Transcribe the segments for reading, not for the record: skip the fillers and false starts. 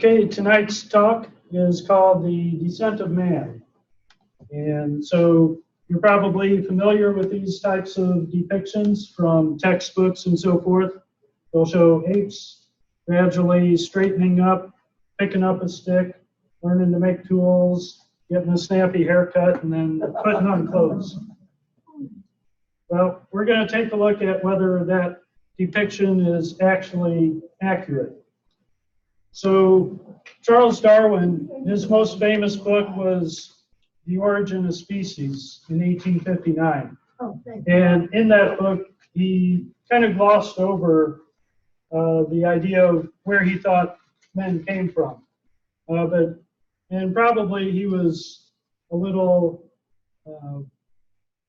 Okay, tonight's talk is called The Descent of Man. And so you're probably familiar with these types of depictions from textbooks and so forth. They'll show apes gradually straightening up, picking up a stick, learning to make tools, getting a snappy haircut, and then putting on clothes. Well, we're going to take a look at whether that depiction is actually accurate. So Charles Darwin, his most famous book was The Origin of Species in 1859. And in that book, he kind of glossed over the idea of where he thought men came from. And probably he was a little,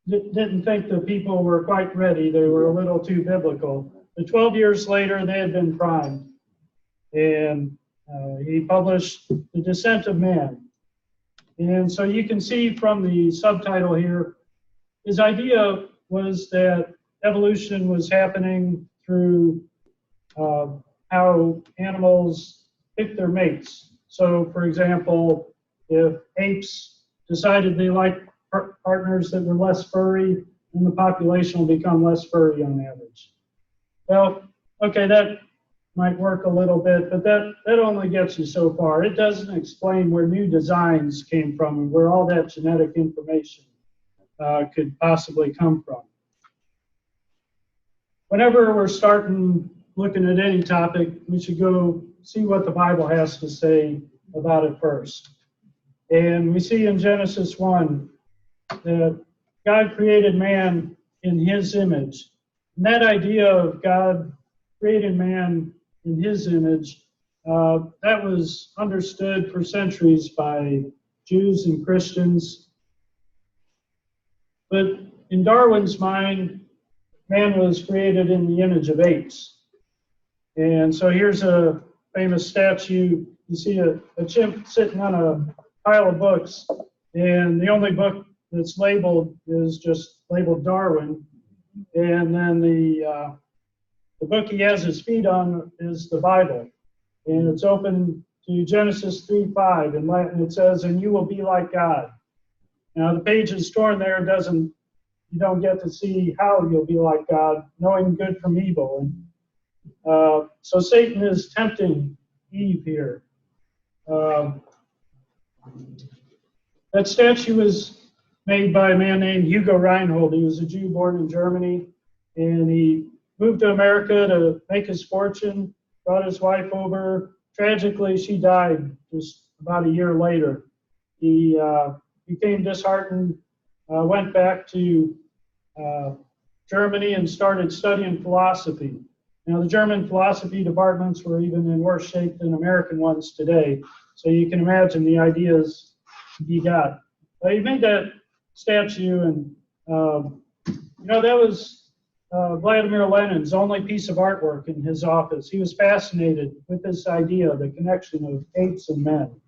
didn't think the people were quite ready. They were a little too biblical. But 12 years later, they had been primed. And he published The Descent of Man. And so you can see from the subtitle here, his idea was that evolution was happening through how animals pick their mates. So, for example, if apes decided they liked partners that were less furry, then the population will become less furry on average. Well, okay, that might work a little bit, but that only gets you so far. It doesn't explain where new designs came from and where all that genetic information could possibly come from. Whenever we're starting looking at any topic, we should go see what the Bible has to say about it first. And we see in Genesis 1 that God created man in his image. And that idea of God creating man in his image, that was understood for centuries by Jews and Christians. But in Darwin's mind, man was created in the image of apes. And so here's a famous statue. You see a chimp sitting on a pile of books, and the only book that's labeled is just labeled Darwin. And then the book he has his feet on is the Bible. And it's open to Genesis 3:5 in Latin. It says, "And you will be like God." Now the page is torn there. You don't get to see how you'll be like God, knowing good from evil. And so Satan is tempting Eve here. That statue was made by a man named Hugo Reinhold. He was a Jew born in Germany, and he moved to America to make his fortune, brought his wife over. Tragically, she died just about a year later. He became disheartened, went back to Germany and started studying philosophy. Now, the German philosophy departments were even in worse shape than American ones today, so you can imagine the ideas he got. He made that statue, and that was Vladimir Lenin's only piece of artwork in his office. He was fascinated with this idea, the connection of apes and men.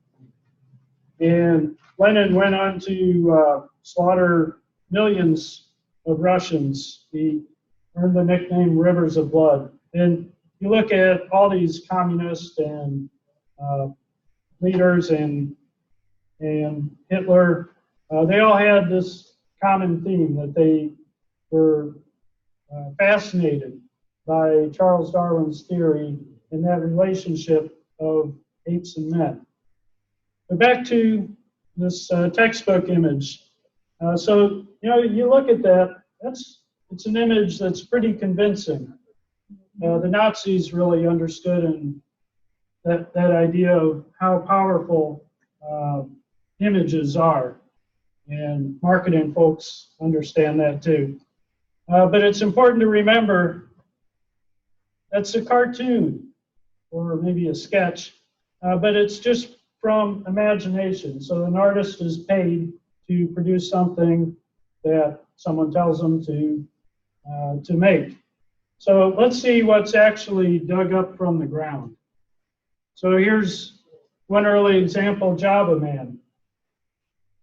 And Lenin went on to slaughter millions of Russians. He earned the nickname Rivers of Blood. And you look at all these communists and leaders and Hitler, they all had this common theme that they were fascinated by Charles Darwin's theory and that relationship of apes and men. But back to this textbook image. So you look at that, it's an image that's pretty convincing. The Nazis really understood and that idea of how powerful images are. And marketing folks understand that too. But it's important to remember that's a cartoon or maybe a sketch, but it's just from imagination. So an artist is paid to produce something that someone tells them to make. So let's see what's actually dug up from the ground. So here's one early example, Java Man.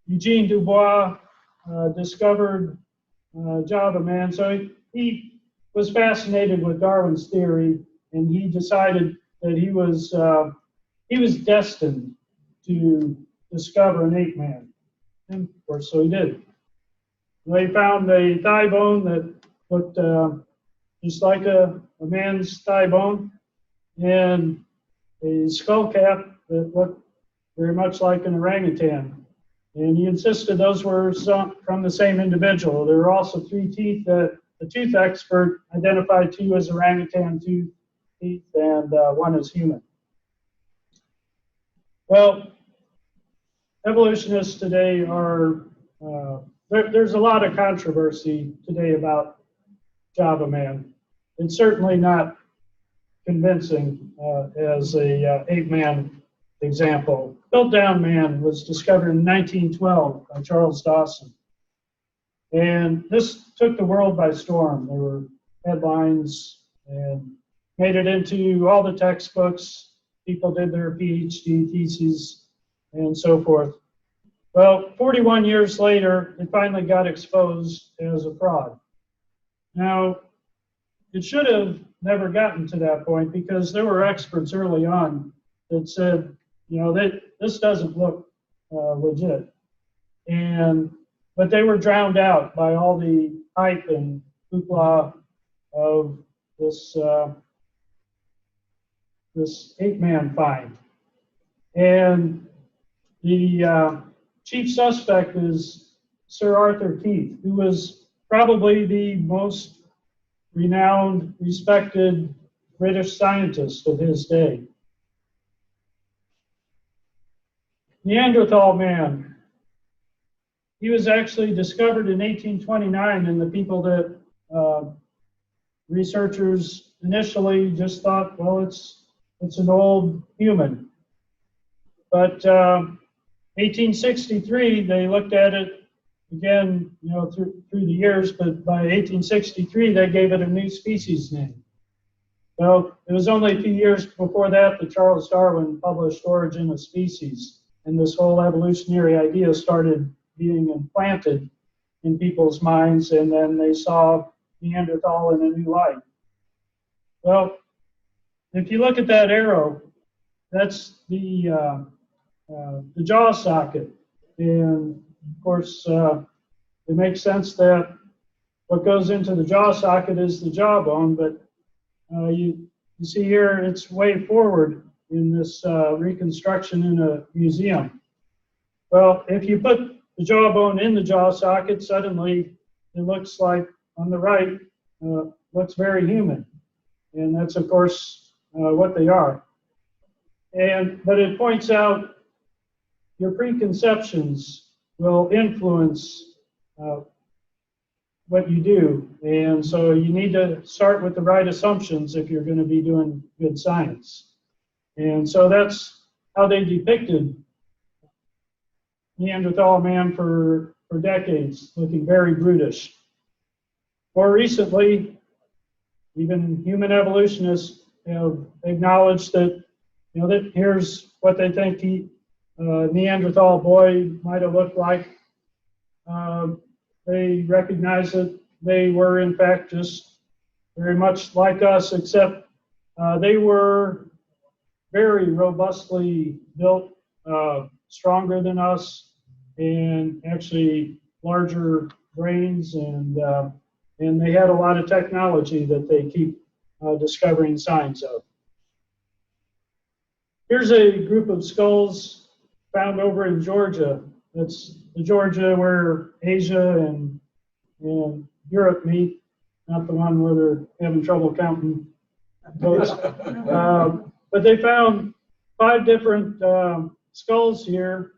Eugene Dubois discovered Java Man. So he was fascinated with Darwin's theory, and he decided that he was he was destined to discover an ape-man. And of course, so he did. They found a thigh bone that looked just like a man's thigh bone, and a skull cap that looked very much like an orangutan. And he insisted those were from the same individual. There were also 3 teeth that the tooth expert identified 2 as orangutan teeth and 1 as human. Well, evolutionists today are, there's a lot of controversy today about Java man. It's certainly not convincing as a ape-man example. Built-down man was discovered in 1912 by Charles Dawson. And this took the world by storm. There were headlines and made it into all the textbooks. People did their PhD theses and so forth. Well, 41 years later, it finally got exposed as a fraud. Now, it should have never gotten to that point because there were experts early on that said, you know, this doesn't look legit. But they were drowned out by all the hype and hoopla of this ape-man find. And the chief suspect is Sir Arthur Keith, who was probably the most renowned, respected British scientist of his day. Neanderthal man. He was actually discovered in 1829, and the people that researchers initially just thought, well, it's an old human. But 1863, they looked at it again, you know, through the years, but by 1863, they gave it a new species name. Well, it was only a few years before that Charles Darwin published Origin of Species, and this whole evolutionary idea started being implanted in people's minds, and then they saw Neanderthal in a new light. Well, if you look at that arrow, that's the jaw socket, and of course it makes sense that what goes into the jaw socket is the jawbone, but you see here it's way forward in this reconstruction in a museum. Well, if you put the jawbone in the jaw socket, suddenly it looks like on the right, looks very human. And that's, of course, what they are. But it points out your preconceptions will influence what you do. And so you need to start with the right assumptions if you're going to be doing good science. And so that's how they depicted Neanderthal man for decades, looking very brutish. More recently, even human evolutionists have acknowledged that, you know, that here's what they think Neanderthal boy might have looked like. They recognize that they were, in fact, just very much like us, except they were very robustly built, stronger than us, and actually larger brains, and they had a lot of technology that they keep discovering signs of. Here's a group of skulls found over in Georgia. That's the Georgia where Asia and Europe meet, not the one where they're having trouble counting votes. But they found 5 different skulls here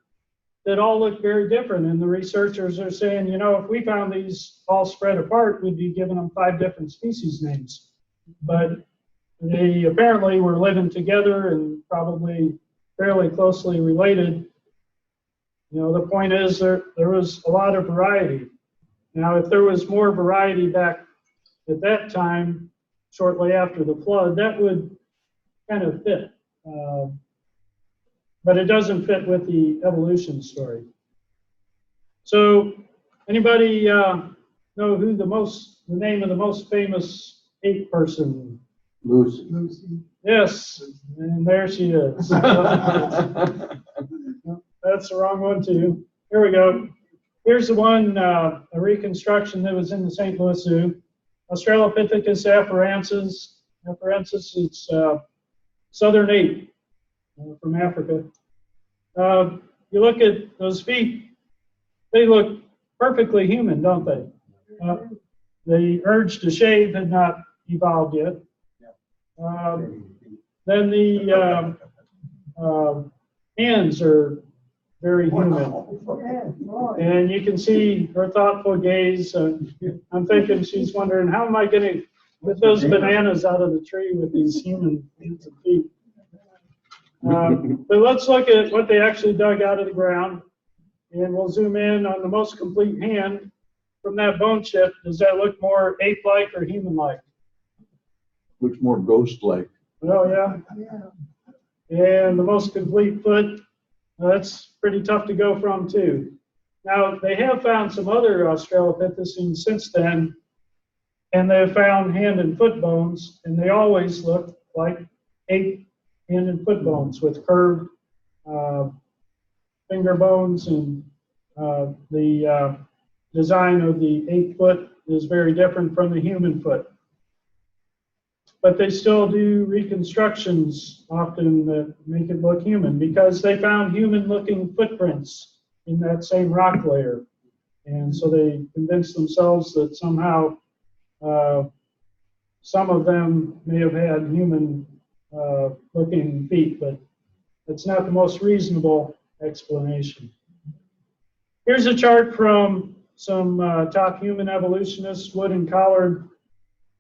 that all look very different. And the researchers are saying, you know, if we found these all spread apart, we'd be giving them 5 different species names. But they apparently were living together and probably fairly closely related. You know, the point is there was a lot of variety. Now, if there was more variety back at that time, shortly after the flood, that would kind of fit. But it doesn't fit with the evolution story. So, anybody know who the name of the most famous ape person Lucy. Yes, and there she is. That's the wrong one too. Here we go. Here's the one, a reconstruction that was in the St. Louis Zoo. Australopithecus afarensis. Afarensis, it's southern ape from Africa. You look at those feet, they look perfectly human, don't they? The urge to shave had not evolved yet. Then the hands are very human. And you can see her thoughtful gaze. I'm thinking she's wondering, how am I going to get those bananas out of the tree with these human hands and feet? But let's look at what they actually dug out of the ground. And we'll zoom in on the most complete hand from that bone chip. Does that look more ape-like or human-like? Looks more ghost-like. Oh, yeah. And the most complete foot, that's pretty tough to go from, too. Now, they have found some other Australopithecines since then, and they have found hand and foot bones, and they always look like ape hand and foot bones with curved finger bones, and the design of the ape foot is very different from the human foot. But they still do reconstructions often that make it look human because they found human-looking footprints in that same rock layer. And so they convinced themselves that somehow some of them may have had human-looking feet, but it's not the most reasonable explanation. Here's a chart from some top human evolutionists, Wood and Collard,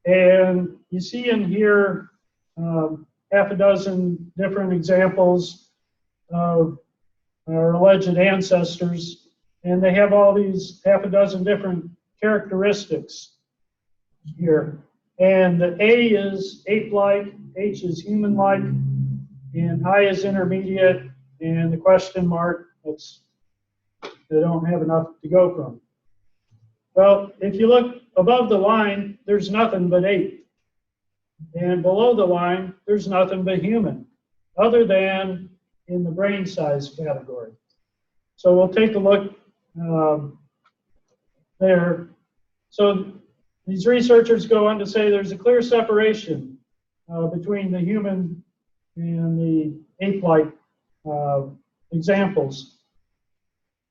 and you see in here half a dozen different examples of our alleged ancestors, and they have all these half a dozen different characteristics here. And the A is ape-like, H is human-like, and I is intermediate, and the question mark, they don't have enough to go from. Well, if you look above the line, there's nothing but ape. And below the line, there's nothing but human, other than in the brain size category. So we'll take a look there. So these researchers go on to say there's a clear separation between the human and the ape-like examples.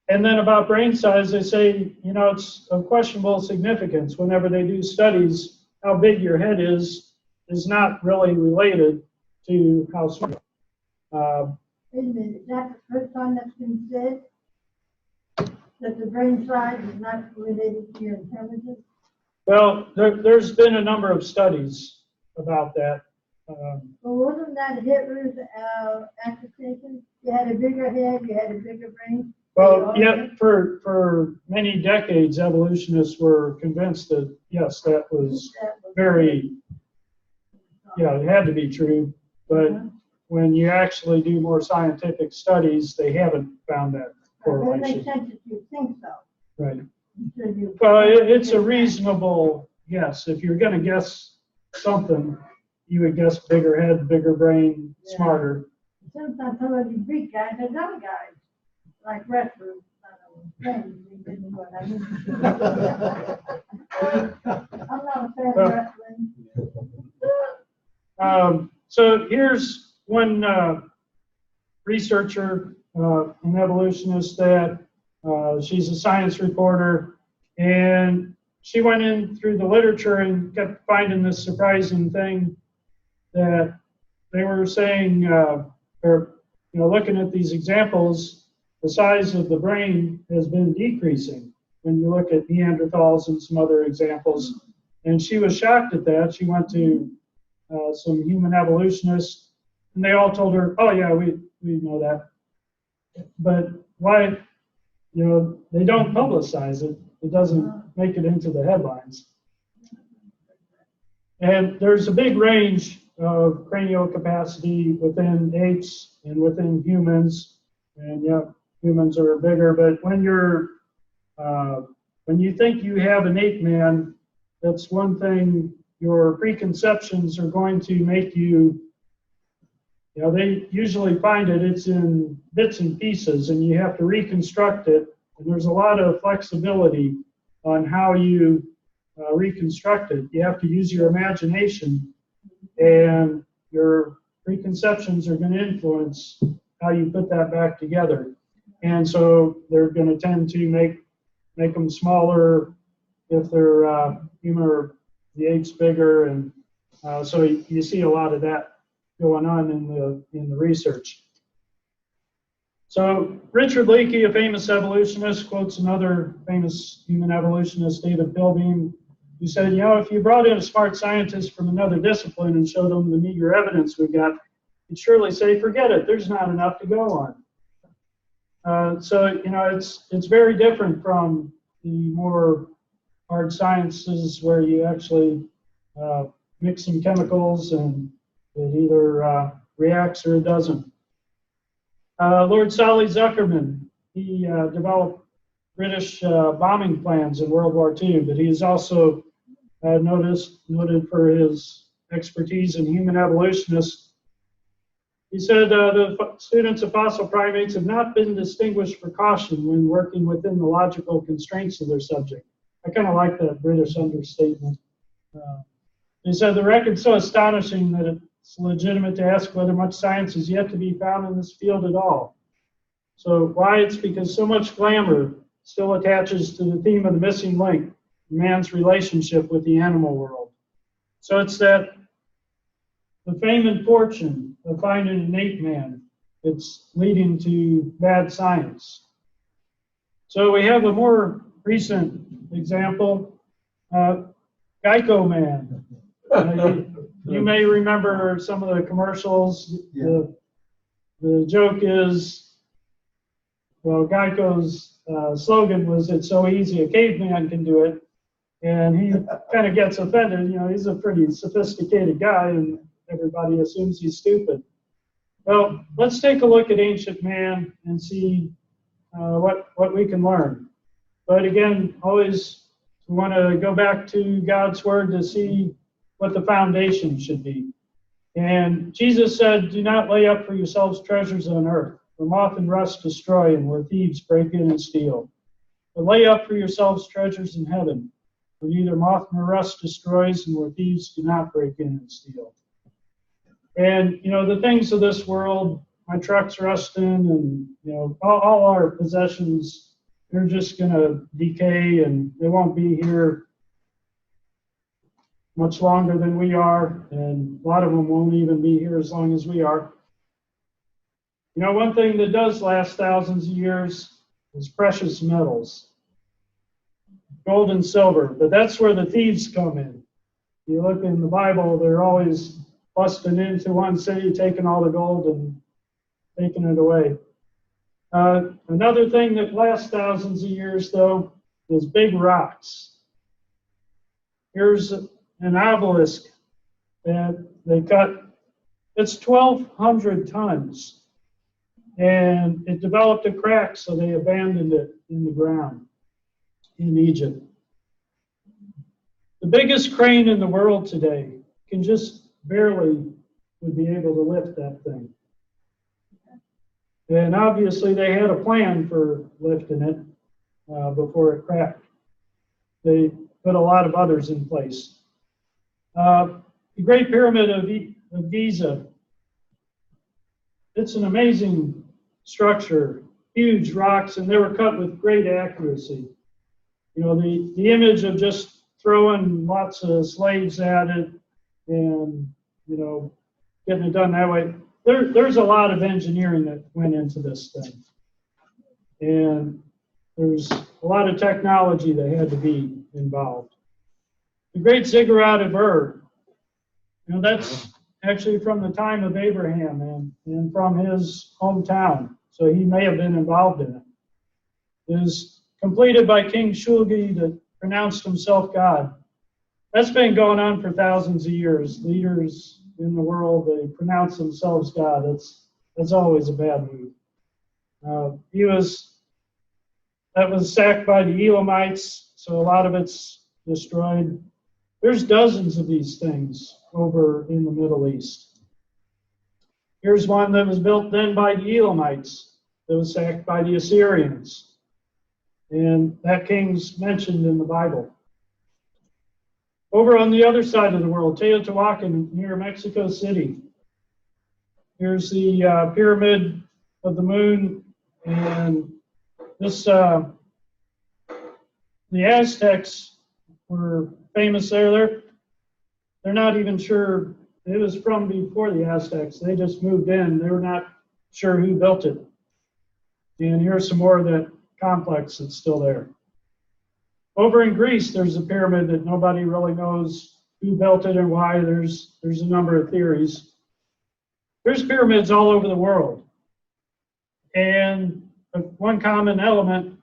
And then about brain size, they say, you know, it's of questionable significance whenever they do studies. How big your head is not really related to how smart. Wait a minute, is that the first time that's been said? That the brain size is not related to your intelligence? Well, there's been a number of studies about that. Well, wasn't that Hitler's accusation? You had a bigger head, you had a bigger brain? Well, yeah, for many decades, evolutionists were convinced that, yes, that was very, yeah, it had to be true. But when you actually do more scientific studies, they haven't found that Well, it correlation. makes sense if you think so. Right. Because you- Well, it's a reasonable guess. If you're going to guess something, you would guess bigger head, bigger brain, smarter. Sometimes some of these big guys are dumb guys, like wrestlers. I don't know what I mean. I'm not a fan of wrestling. So here's one researcher, an evolutionist that she's a science reporter, and she went in through the literature and kept finding this surprising thing that they were saying, or looking at these examples, the size of the brain has been decreasing when you look at Neanderthals and some other examples. And she was shocked at that. She went to some human evolutionists, and they all told her, oh yeah, we know that. But why, they don't publicize it. It doesn't make it into the headlines. And there's a big range of cranial capacity within apes and within humans. And yeah, humans are bigger, but when you think you have an ape-man, that's one thing your preconceptions are going to make you, they usually find it's in bits and pieces, and you have to reconstruct it. And there's a lot of flexibility on how you reconstruct it. You have to use your imagination, and your preconceptions are going to influence how you put that back together. And so they're going to tend to make them smaller if they're human, or the ape's bigger, and so you see a lot of that going on in the research. So Richard Leakey, a famous evolutionist, quotes another famous human evolutionist, David Pilbeam, who said, if you brought in a smart scientist from another discipline and showed them the meager evidence we got, you'd surely say, forget it, there's not enough to go on. So it's very different from the more hard sciences where you actually mix some chemicals and it either reacts or it doesn't. Lord Solly Zuckerman, he developed British bombing plans in World War II, but he is also noted for his expertise in human evolutionists. He said the students of fossil primates have not been distinguished for caution when working within the logical constraints of their subject. I kind of like that British understatement. He said the record's so astonishing that it's legitimate to ask whether much science is yet to be found in this field at all. So why? It's because so much glamour still attaches to the theme of the missing link, man's relationship with the animal world. So it's that the fame and fortune of finding an ape-man, it's leading to bad science. So we have a more recent example, Geico Man. You may remember some of the commercials. Yeah. The joke is, well, Geico's slogan was, "It's so easy, a caveman can do it." And he kind of gets offended. He's a pretty sophisticated guy, and everybody assumes he's stupid. Well, let's take a look at ancient man and see what we can learn. But again, always we want to go back to God's word to see what the foundation should be. And Jesus said, "Do not lay up for yourselves treasures on earth, where moth and rust destroy and where thieves break in and steal. But lay up for yourselves treasures in heaven, where neither moth nor rust destroys and where thieves do not break in and steal." And, the things of this world, my truck's rusting, and, all our possessions, they're just going to decay, and they won't be here much longer than we are, and a lot of them won't even be here as long as we are. One thing that does last thousands of years is precious metals, gold and silver, but that's where the thieves come in. You look in the Bible, they're always busting into one city, taking all the gold and taking it away. Another thing that lasts thousands of years, though, is big rocks. Here's an obelisk that they cut. It's 1,200 tons. And it developed a crack, so they abandoned it in the ground in Egypt. The biggest crane in the world today can just barely would be able to lift that thing. And obviously they had a plan for lifting it before it cracked. They put a lot of others in place. The Great Pyramid of Giza, it's an amazing structure, huge rocks, and they were cut with great accuracy. The image of just throwing lots of slaves at it and, getting it done that way. There's a lot of engineering that went into this thing. And there's a lot of technology that had to be involved. The Great Ziggurat of Ur, that's actually from the time of Abraham and from his hometown. So he may have been involved in it. It was completed by King Shulgi that pronounced himself God. That's been going on for thousands of years. Leaders in the world, they pronounce themselves God. That's always a bad move. That was sacked by the Elamites, so a lot of it's destroyed. There's dozens of these things over in the Middle East. Here's one that was built then by the Elamites, that was sacked by the Assyrians. And that king's mentioned in the Bible. Over on the other side of the world, Teotihuacan near Mexico City. Here's the Pyramid of the Moon, and this the Aztecs were famous there. They're not even sure it was from before the Aztecs. They just moved in. They were not sure who built it. And here's some more of that complex that's still there. Over in Greece, there's a pyramid that nobody really knows who built it and why. There's a number of theories. There's pyramids all over the world. And one common element,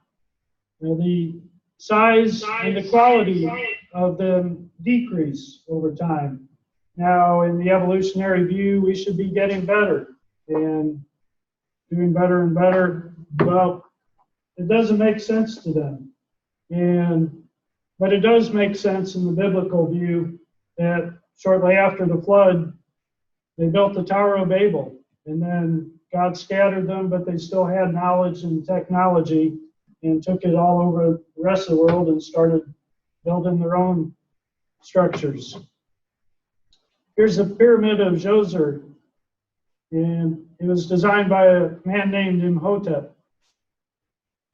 the size and the quality of them decrease over time. Now, in the evolutionary view, we should be getting better and doing better and better. Well, it doesn't make sense to them. But it does make sense in the biblical view that shortly after the flood, they built the Tower of Babel, and then God scattered them, but they still had knowledge and technology and took it all over the rest of the world and started building their own structures. Here's the Pyramid of Djoser, and it was designed by a man named Imhotep.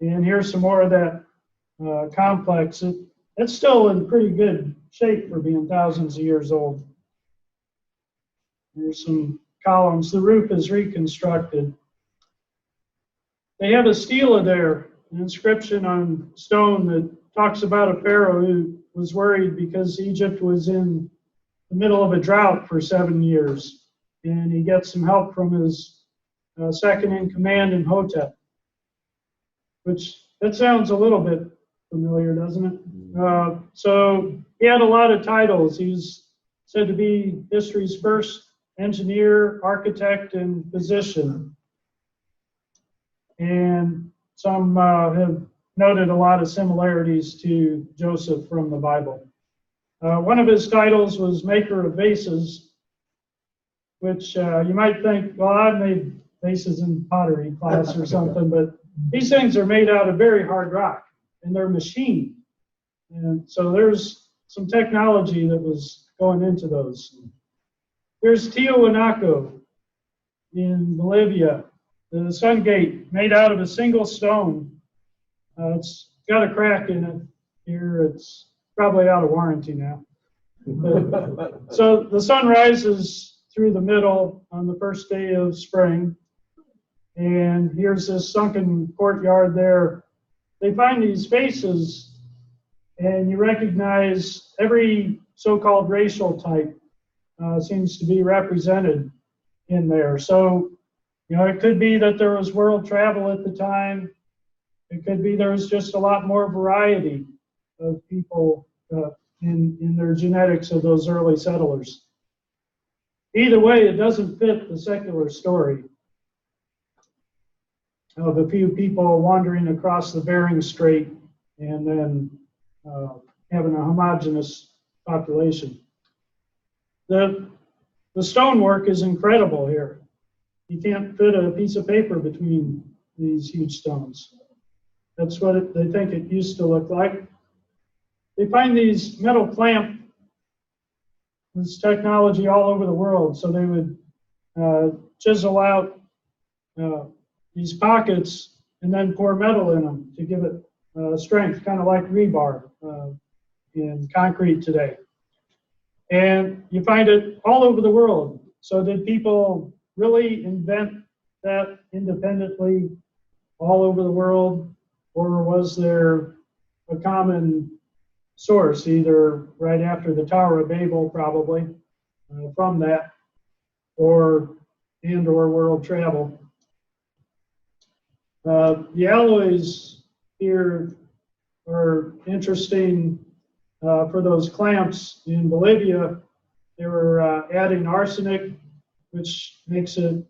And here's some more of that complex. It's still in pretty good shape for being thousands of years old. There's some columns. The roof is reconstructed. They have a stela there, an inscription on stone that talks about a pharaoh who was worried because Egypt was in the middle of a drought for 7 years. And he gets some help from his second in command, Imhotep, which that sounds a little bit familiar, doesn't it? So he had a lot of titles. He's said to be history's first engineer, architect, and physician. And some have noted a lot of similarities to Joseph from the Bible. One of his titles was maker of vases, which you might think, well, I've made vases in pottery class or something, but these things are made out of very hard rock, and they're machined. And so there's some technology that was going into those. Here's Tiwanaku in Bolivia, the sun gate made out of a single stone. It's got a crack in it here. It's probably out of warranty now. So the sun rises through the middle on the first day of spring. And here's this sunken courtyard there. They find these faces, and you recognize every so-called racial type seems to be represented in there. So, it could be that there was world travel at the time. It could be there was just a lot more variety of people in their genetics of those early settlers. Either way, it doesn't fit the secular story of a few people wandering across the Bering Strait and then having a homogeneous population. The stonework is incredible here. You can't fit a piece of paper between these huge stones. That's what they think it used to look like. They find these metal clamp, this technology all over the world. So they would chisel out these pockets and then pour metal in them to give it strength, kind of like rebar in concrete today. And you find it all over the world. So did people really invent that independently all over the world? Or was there a common source, either right after the Tower of Babel, probably, from that, or world travel? The alloys here are interesting for those clamps. In Bolivia, they were adding arsenic, which makes it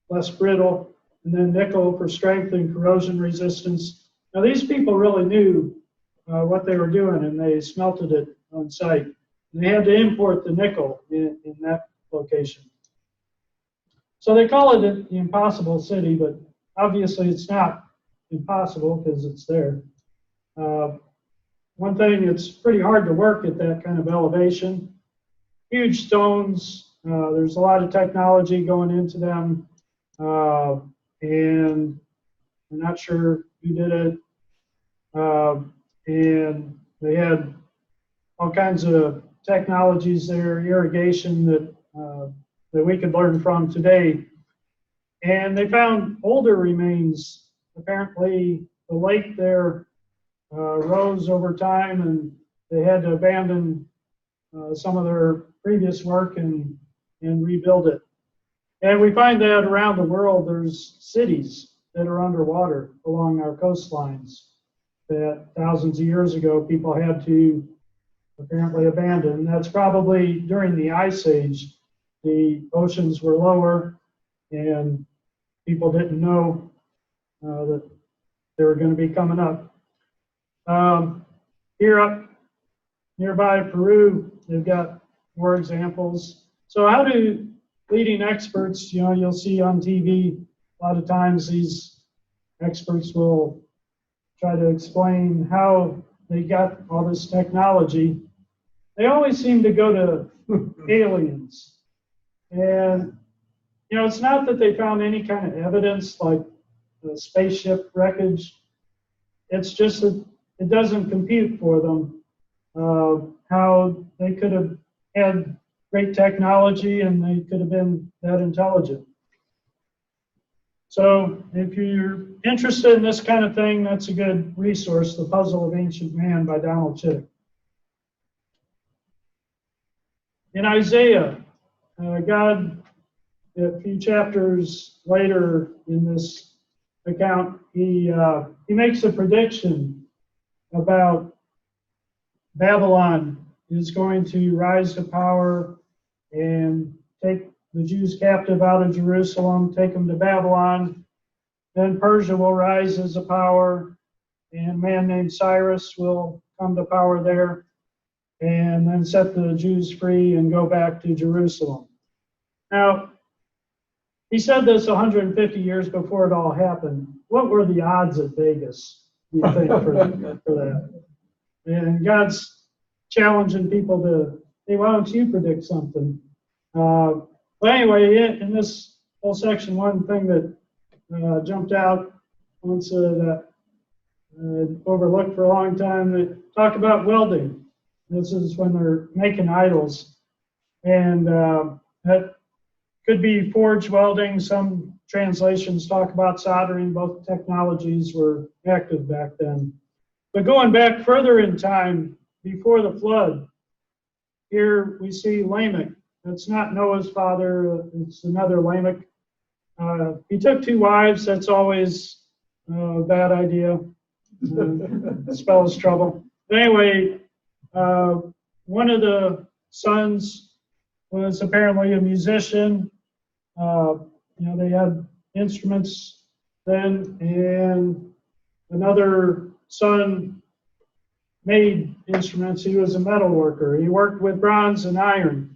less brittle, and then nickel for strength and corrosion resistance. Now, these people really knew what they were doing, and they smelted it on site. They had to import the nickel in that location. So they call it the impossible city, but obviously it's not impossible because it's there. One thing, it's pretty hard to work at that kind of elevation. Huge stones, there's a lot of technology going into them, and I'm not sure who did it. And they had all kinds of technologies there, irrigation that we could learn from today. And they found older remains. Apparently, the lake there rose over time, and they had to abandon some of their previous work and rebuild it. And we find that around the world, there's cities that are underwater along our coastlines that thousands of years ago people had to apparently abandon. That's probably during the Ice Age. The oceans were lower, and people didn't know that they were going to be coming up. Here up nearby Peru, they've got more examples. So how do leading experts, you'll see on TV, a lot of times these experts will try to explain how they got all this technology. They always seem to go to aliens. And, it's not that they found any kind of evidence like the spaceship wreckage. It's just that it doesn't compute for them how they could have had great technology and they could have been that intelligent. So if you're interested in this kind of thing, that's a good resource, The Puzzle of Ancient Man by Donald Chittick. In Isaiah, God, a few chapters later in this account, he makes a prediction about Babylon is going to rise to power and take the Jews captive out of Jerusalem, take them to Babylon. Then Persia will rise as a power, and a man named Cyrus will come to power there, and then set the Jews free and go back to Jerusalem. Now, he said this 150 years before it all happened. What were the odds at Vegas, do you think, for that? And God's challenging people to, hey, why don't you predict something? But anyway, in this whole section, one thing that jumped out once that overlooked for a long time, they talk about welding. This is when they're making idols. And that could be forge welding. Some translations talk about soldering. Both technologies were active back then. But going back further in time, before the flood, here we see Lamech. That's not Noah's father. It's another Lamech. He took 2 wives. That's always a bad idea. Spells trouble. But anyway, one of the sons was apparently a musician. They had instruments then, and another son made instruments. He was a metal worker. He worked with bronze and iron.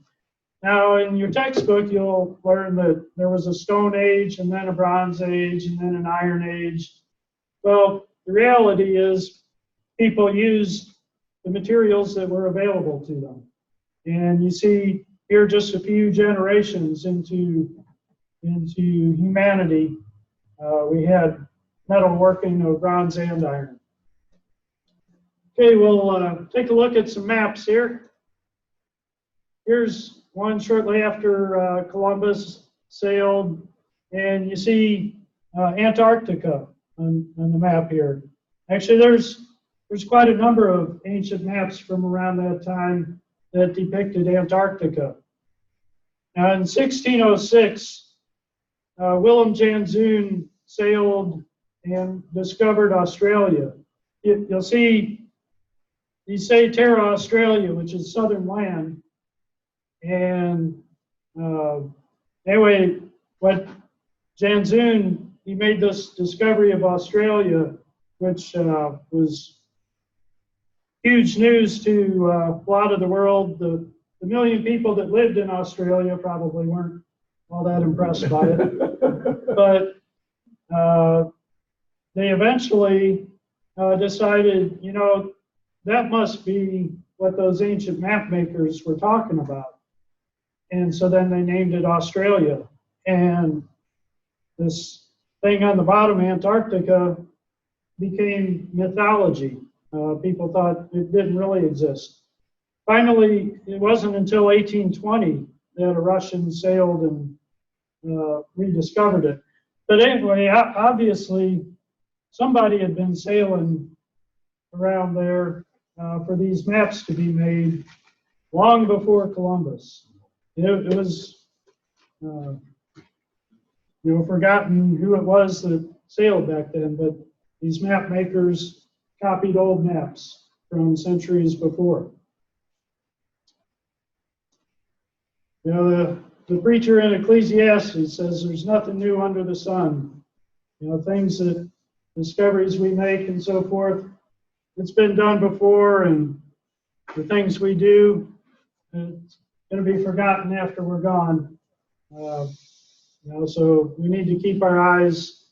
Now, in your textbook, you'll learn that there was a Stone Age, and then a Bronze Age, and then an Iron Age. Well, the reality is people used the materials that were available to them. And you see here just a few generations into humanity, we had metal working of bronze and iron. Okay, we'll take a look at some maps here. Here's one shortly after Columbus sailed, and you see Antarctica on the map here. Actually, there's quite a number of ancient maps from around that time that depicted Antarctica. Now, in 1606, Willem Janszoon sailed and discovered Australia. You'll see, you say Terra Australia, which is southern land. And anyway, what Janszoon, he made this discovery of Australia, which was huge news to a lot of the world. The million people that lived in Australia probably weren't all that impressed by it. But they eventually decided, that must be what those ancient map makers were talking about. And so then they named it Australia. And this thing on the bottom, Antarctica, became mythology. People thought it didn't really exist. Finally, it wasn't until 1820 that a Russian sailed and rediscovered it. But anyway, obviously, somebody had been sailing around there for these maps to be made long before Columbus. It was, forgotten who it was that sailed back then, but these map makers copied old maps from centuries before. The preacher in Ecclesiastes says there's nothing new under the sun. Things that discoveries we make and so forth, it's been done before, and the things we do, it's going to be forgotten after we're gone. So we need to keep our eyes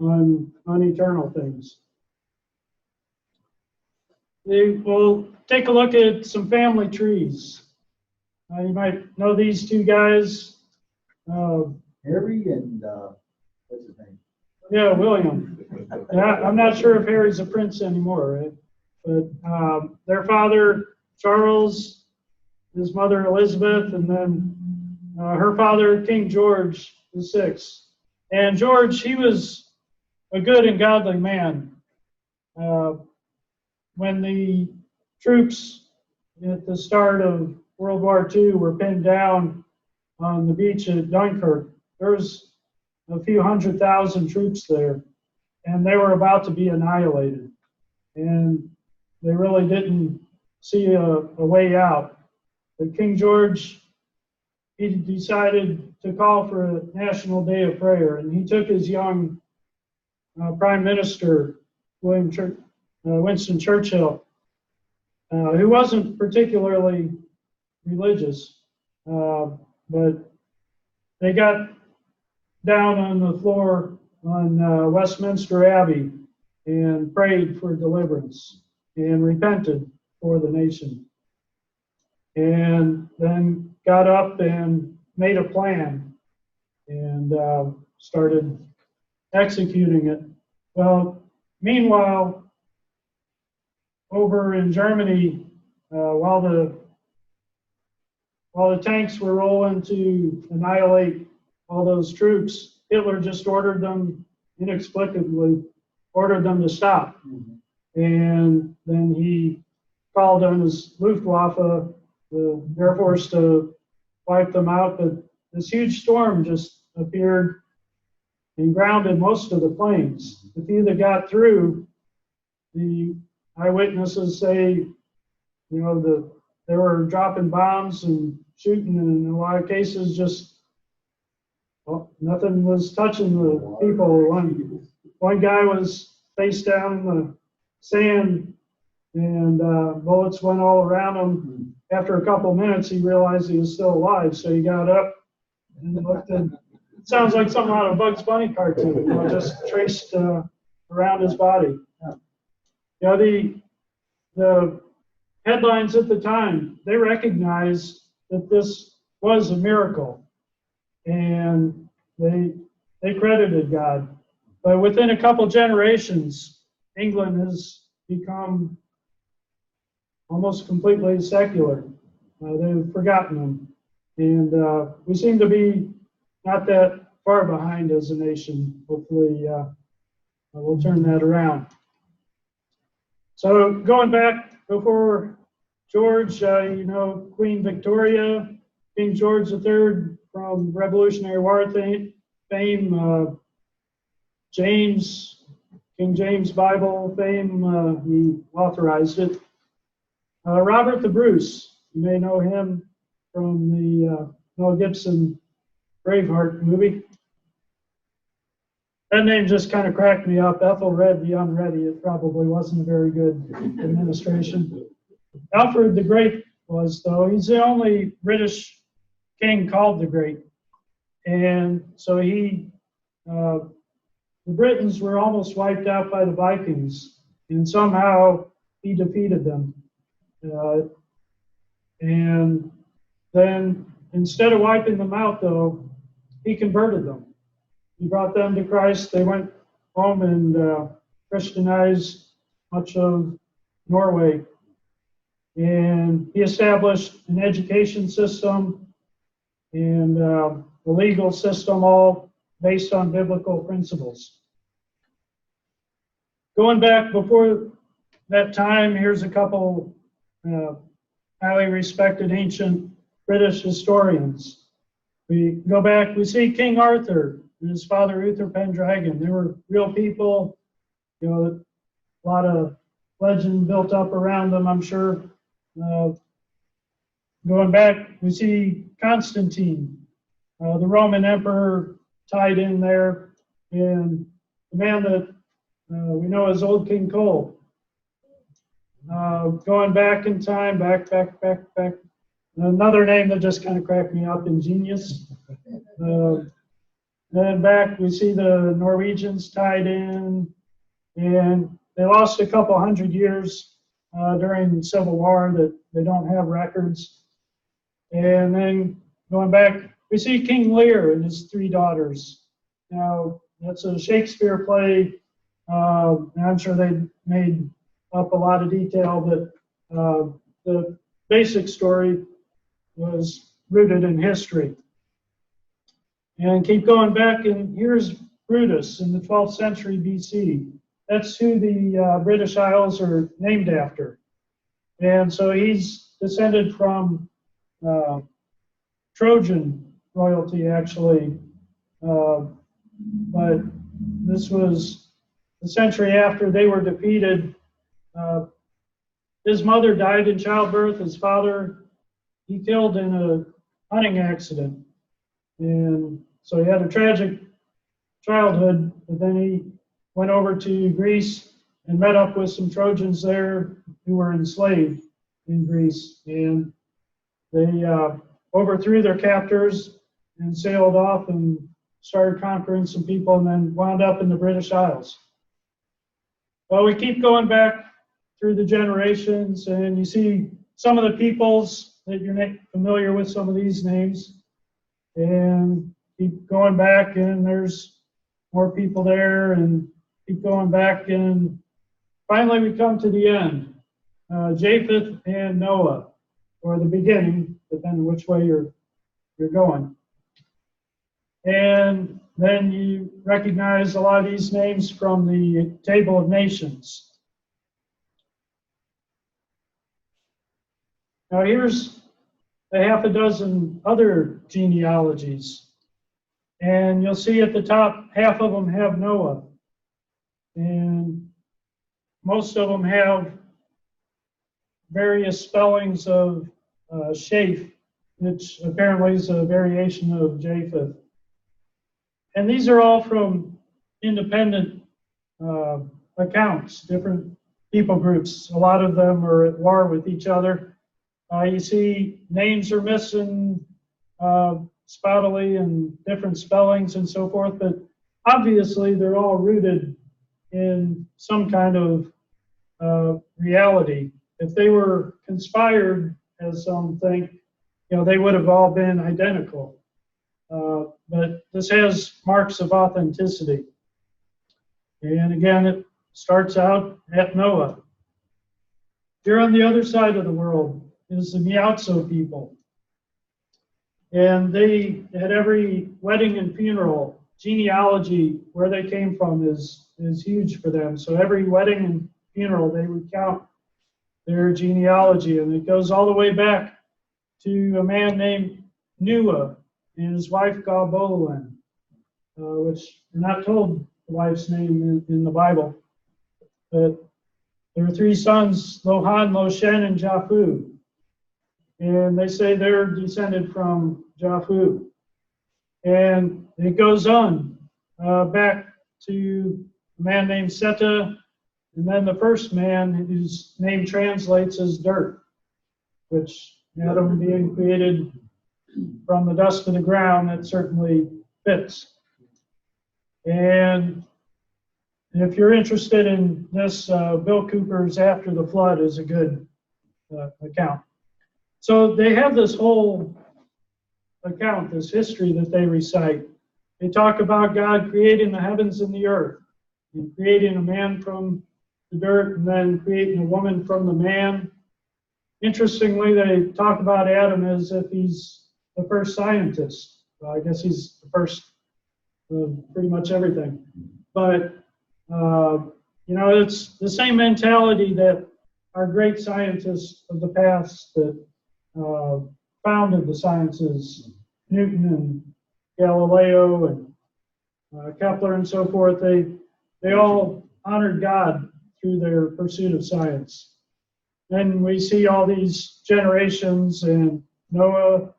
on eternal things. We'll take a look at some family trees. You might know these two guys. Harry and what's his name? Yeah, William. Yeah, I'm not sure if Harry's a prince anymore, right? But their father, Charles, his mother, Elizabeth, and then her father, King George VI. And George, he was a good and godly man. When the troops at the start of World War II were pinned down on the beach at Dunkirk, there was a few 100,000 troops there, and they were about to be annihilated. And they really didn't see a way out. But King George, he decided to call for a national day of prayer, and he took his young Prime Minister, Winston Churchill, who wasn't particularly religious, but they got down on the floor on Westminster Abbey and prayed for deliverance and repented for the nation. And then got up and made a plan and started executing it. Well, meanwhile, over in Germany, while the tanks were rolling to annihilate all those troops, Hitler just inexplicably ordered them to stop. Mm-hmm. And then he called on his Luftwaffe, the Air Force, to wipe them out. But this huge storm just appeared and grounded most of the planes. The few that got through, the eyewitnesses say, they were dropping bombs and shooting, and in a lot of cases, nothing was touching the people. One guy was face down in the sand, and bullets went all around him. After a couple minutes, he realized he was still alive, so he got up and looked, and it sounds like something out of a Bugs Bunny cartoon, just traced around his body. The headlines at the time, they recognized that this was a miracle, and they credited God. But within a couple generations, England has become almost completely secular. They've forgotten them. And we seem to be not that far behind as a nation. Hopefully, we'll turn that around. So going back before George, Queen Victoria, King George III from Revolutionary War fame, King James Bible fame, he authorized it. Robert the Bruce, you may know him from the Mel Gibson Braveheart movie. that name just kind of cracked me up. Ethelred the Unready. It probably wasn't a very good administration. Alfred the Great was, though. He's the only British king called the Great. And so the Britons were almost wiped out by the Vikings, and somehow he defeated them. And then instead of wiping them out, though, he converted them. He brought them to Christ. They went home and Christianized much of Norway. And he established an education system and the legal system, all based on biblical principles. Going back before that time, here's a couple highly respected ancient British historians. We go back, we see King Arthur and his father Uther Pendragon. They were real people, you know, a lot of legend built up around them, I'm sure. Going back, we see Constantine, the Roman emperor, tied in there, and the man that we know as Old King Cole. Going back in time, back. Another name that just kind of cracked me up, Ingenious. Then back, we see the Norwegians tied in, and they lost a couple hundred years during the Civil War that they don't have records. And then going back, we see King Lear and his 3 daughters. Now, that's a Shakespeare play, and I'm sure they made up a lot of detail, but the basic story was rooted in history. And keep going back, and here's Brutus in the 12th century BC. That's who the British Isles are named after. And so he's descended from Trojan royalty, actually. But this was the century after they were defeated. His mother died in childbirth. His father, he killed in a hunting accident. And so he had a tragic childhood, but then he went over to Greece and met up with some Trojans there who were enslaved in Greece. And they overthrew their captors and sailed off and started conquering some people and then wound up in the British Isles. Well, we keep going back through the generations, and you see some of the peoples that you're familiar with, some of these names, and keep going back, and there's more people there, and keep going back, and finally we come to the end, Japheth and Noah, or the beginning, depending which way you're going. And then you recognize a lot of these names from the Table of Nations. Now here's a half a dozen other genealogies. And you'll see at the top, half of them have Noah. And most of them have various spellings of Shaph, which apparently is a variation of Japheth. And these are all from independent accounts, different people groups. A lot of them are at war with each other. You see names are missing spottily and different spellings and so forth, but obviously they're all rooted in some kind of reality. If they were conspired, as some think, they would have all been identical. But this has marks of authenticity. And again, it starts out at Noah. Here on the other side of the world is the Miaotso people. And they had every wedding and funeral. Genealogy, where they came from, is huge for them. So every wedding and funeral, they would count their genealogy. And it goes all the way back to a man named Nua and his wife Galboluen, which we're not told the wife's name in the Bible. But there were 3 sons, Lohan, Loshen, and Japhu. And they say they're descended from Japhu. And it goes on back to a man named Seta, and then the first man whose name translates as dirt, which Adam being created from the dust of the ground, that certainly fits. And if you're interested in this, Bill Cooper's After the Flood is a good account. So they have this whole account, this history that they recite. They talk about God creating the heavens and the earth, and creating a man from the dirt, and then creating a woman from the man. Interestingly, they talk about Adam as if he's the first scientist. Well, I guess he's the first of pretty much everything. But, it's the same mentality that our great scientists of the past that founded the sciences, Newton and Galileo and Kepler and so forth, they all honored God through their pursuit of science. Then we see all these generations and Noah.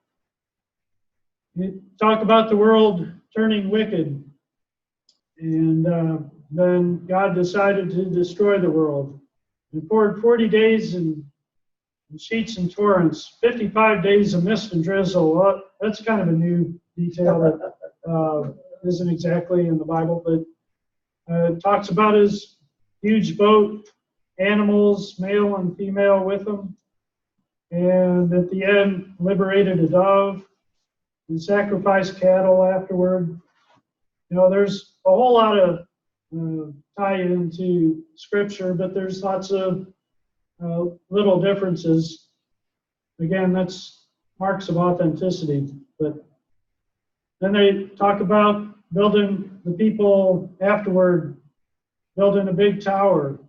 You talk about the world turning wicked, and then God decided to destroy the world. He poured 40 days in sheets and torrents, 55 days of mist and drizzle. Well, that's kind of a new detail that isn't exactly in the Bible, but it talks about his huge boat, animals, male and female with him, and at the end liberated a dove and sacrificed cattle afterward. There's a whole lot of tie into Scripture, but there's lots of little differences. Again, that's marks of authenticity. But then they talk about building the people afterward, building a big tower.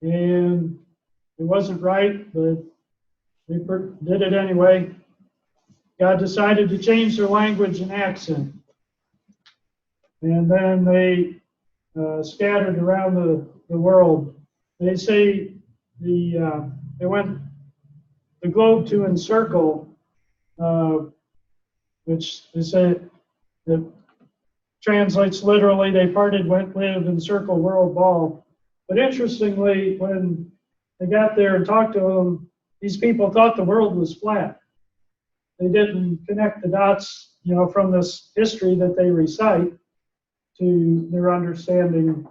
And it wasn't right, but they did it anyway. God decided to change their language and accent. And then they scattered around the world. They say they went the globe to encircle, which they say that translates literally, they parted, went, live, encircle, world, ball. But interestingly, when they got there and talked to them, these people thought the world was flat. They didn't connect the dots, from this history that they recite to their understanding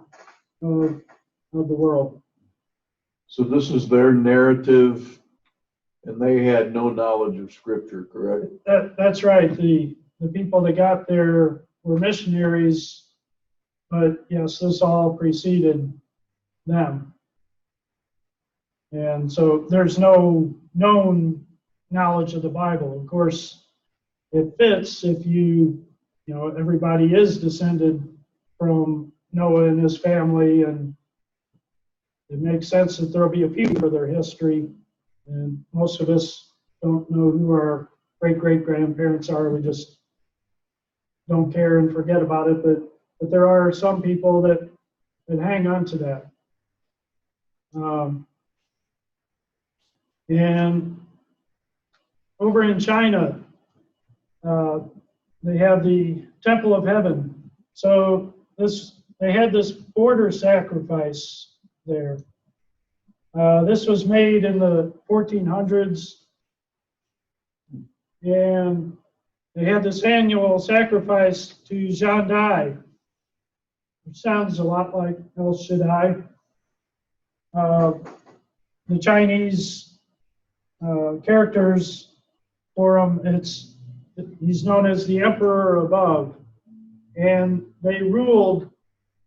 of the world. So this is their narrative, and they had no knowledge of Scripture, correct? That's right. The people that got there were missionaries, but yes, this all preceded them. And so there's no known knowledge of the Bible. Of course, it fits if everybody is descended from Noah and his family, and it makes sense that there'll be a few for their history. And most of us don't know who our great-great-grandparents are. We just don't care and forget about it. But there are some people that hang on to that. And over in China, they have the Temple of Heaven. So they had this border sacrifice there. This was made in the 1400s, and they had this annual sacrifice to Zhandai, which sounds a lot like El Shaddai. The Chinese characters for him, he's known as the Emperor above, and they ruled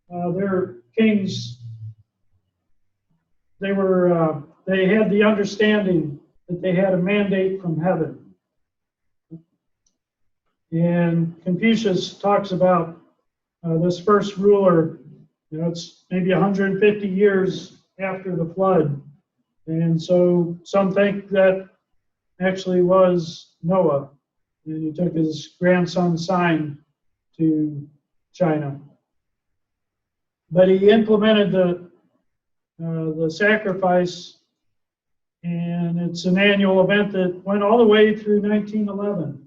their kings. They had the understanding that they had a mandate from heaven. And Confucius talks about this first ruler. It's maybe 150 years after the flood. And so some think that actually was Noah. And he took his grandson's sign to China. But he implemented the sacrifice, and it's an annual event that went all the way through 1911.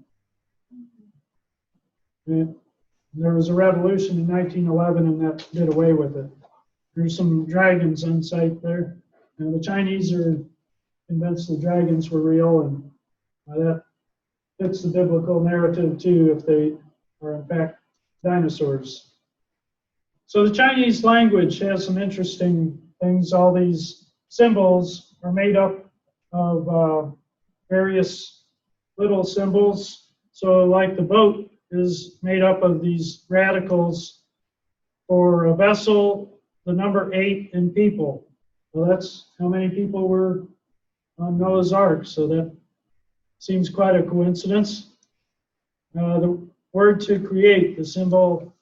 There was a revolution in 1911 and that did away with it. There's some dragons on site there. Now, the Chinese are convinced the dragons were real, and that fits the biblical narrative too, if they are in fact dinosaurs. So the Chinese language has some interesting things. All these symbols are made up of various little symbols. So like the boat is made up of these radicals for a vessel, the number 8, and people. Well, that's how many people were on Noah's Ark, so that seems quite a coincidence. The word to create, the symbol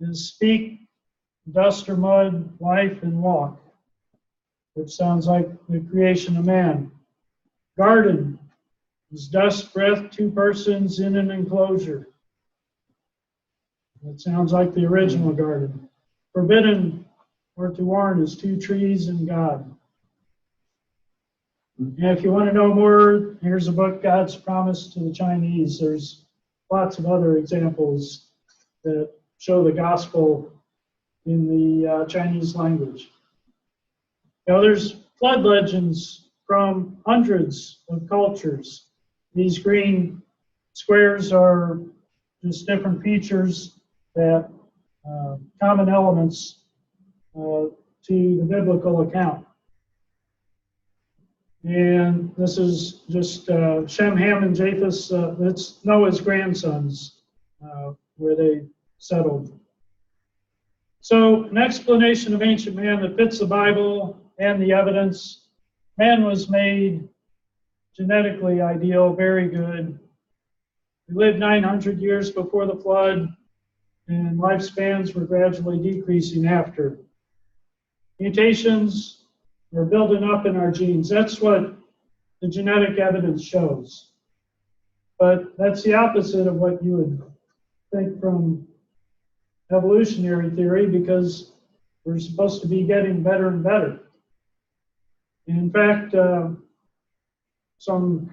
is speak, dust or mud, life, and walk, which sounds like the creation of man. Garden is dust, breath, 2 persons in an enclosure. That sounds like the original garden. Forbidden or to warn is 2 trees and God. And if you want to know more, here's a book, God's Promise to the Chinese. There's lots of other examples that show the gospel in the Chinese language. There's flood legends from hundreds of cultures. These green squares are just different features that common elements to the biblical account. And this is just Shem, Ham, and Japheth. It's Noah's grandsons where they settled. So an explanation of ancient man that fits the Bible and the evidence. Man was made genetically ideal, very good. We lived 900 years before the flood, and lifespans were gradually decreasing after. Mutations were building up in our genes. That's what the genetic evidence shows. But that's the opposite of what you would think from evolutionary theory, because we're supposed to be getting better and better. In fact, some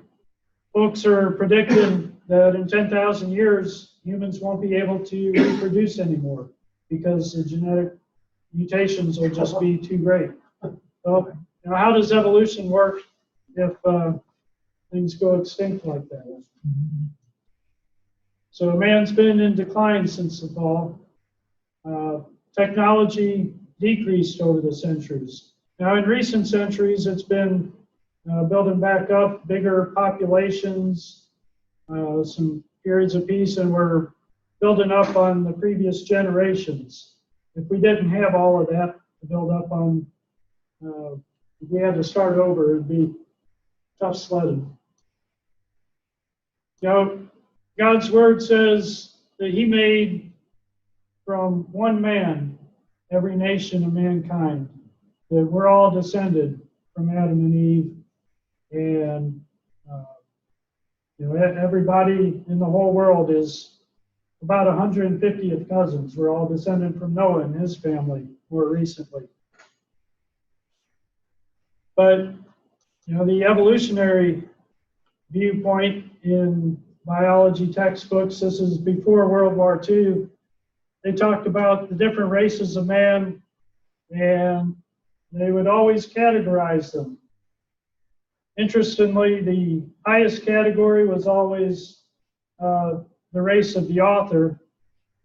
folks are predicting that in 10,000 years, humans won't be able to reproduce anymore because the genetic mutations will just be too great. So, how does evolution work if things go extinct like that? So man's been in decline since the fall. Technology decreased over the centuries. Now, in recent centuries, it's been building back up, bigger populations, some periods of peace, and we're building up on the previous generations. If we didn't have all of that to build up on, if we had to start over, it'd be tough sledding. God's word says that He made from one man every nation of mankind, that we're all descended from Adam and Eve, and everybody in the whole world is about 150th cousins. We're all descended from Noah and his family more recently. But the evolutionary viewpoint in biology textbooks, this is before World War II, they talked about the different races of man, and they would always categorize them. Interestingly, the highest category was always the race of the author,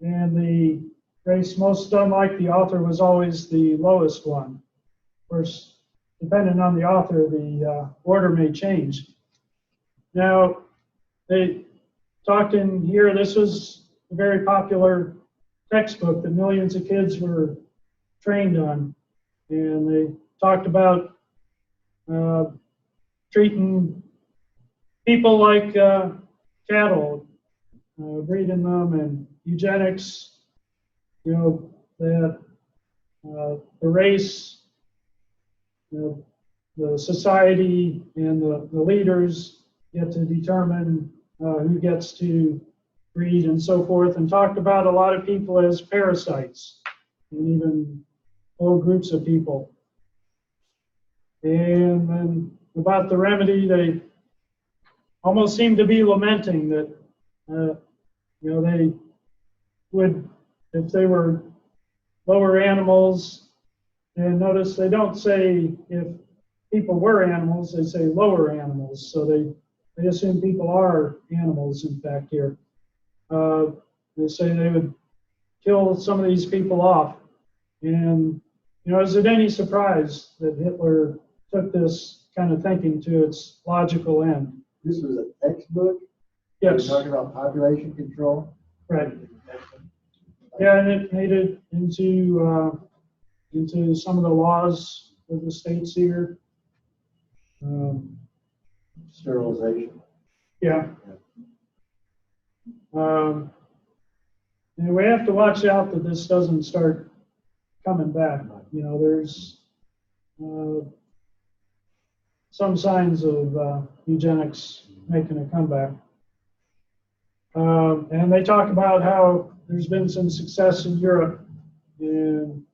and the race most unlike the author was always the lowest one. Of course, depending on the author, the order may change. Now, they talked in here, this was a very popular textbook that millions of kids were trained on. And they talked about treating people like cattle, breeding them, and eugenics, that the race, the society, and the leaders get to determine who gets to breed and so forth, and talked about a lot of people as parasites, and even whole groups of people. And then about the remedy, they almost seem to be lamenting that, they would, if they were lower animals, and notice they don't say if people were animals, they say lower animals. So they assume people are animals, in fact, here. They say they would kill some of these people off. And, is it any surprise that Hitler took this kind of thinking to its logical end? This was a textbook? Yes. We're talking about population control? Right. Yeah, and it made it into some of the laws of the states here. Sterilization. Yeah. And we have to watch out that this doesn't start coming back. There's some signs of eugenics making a comeback. And they talk about how there's been some success in Europe and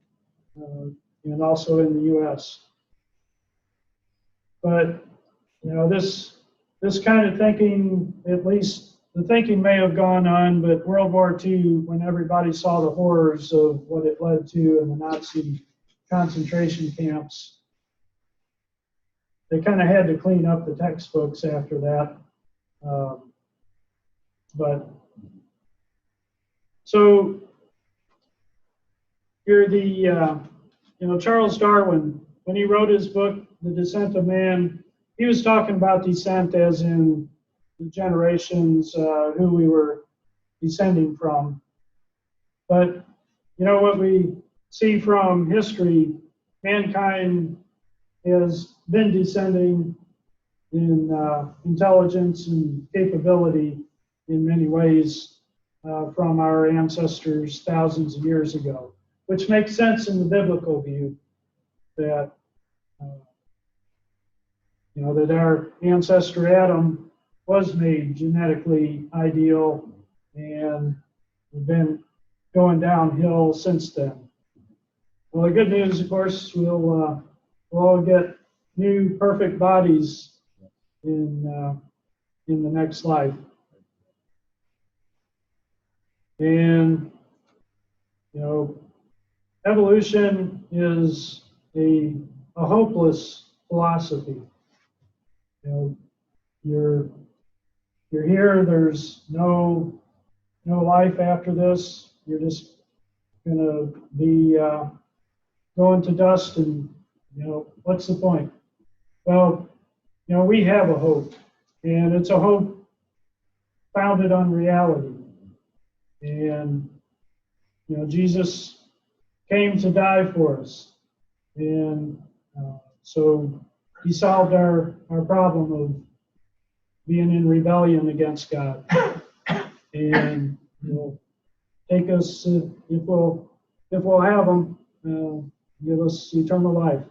also in the U.S. But this kind of thinking, at least the thinking may have gone on, but World War II, when everybody saw the horrors of what it led to in the Nazi concentration camps, they kind of had to clean up the textbooks after that. But so you're Charles Darwin, when he wrote his book, The Descent of Man, he was talking about descent as in the generations who we were descending from. But what we see from history, mankind has been descending in intelligence and capability in many ways from our ancestors thousands of years ago, which makes sense in the biblical view that that our ancestor Adam was made genetically ideal, and we've been going downhill since then. Well, the good news, of course, we'll all get new perfect bodies in the next life. And evolution is a hopeless philosophy. You're here. There's no life after this. You're just gonna be going to dust, and what's the point? Well, we have a hope, and it's a hope founded on reality. And Jesus came to die for us, and so he solved our problem of being in rebellion against God, and take us if we'll have him, give us eternal life.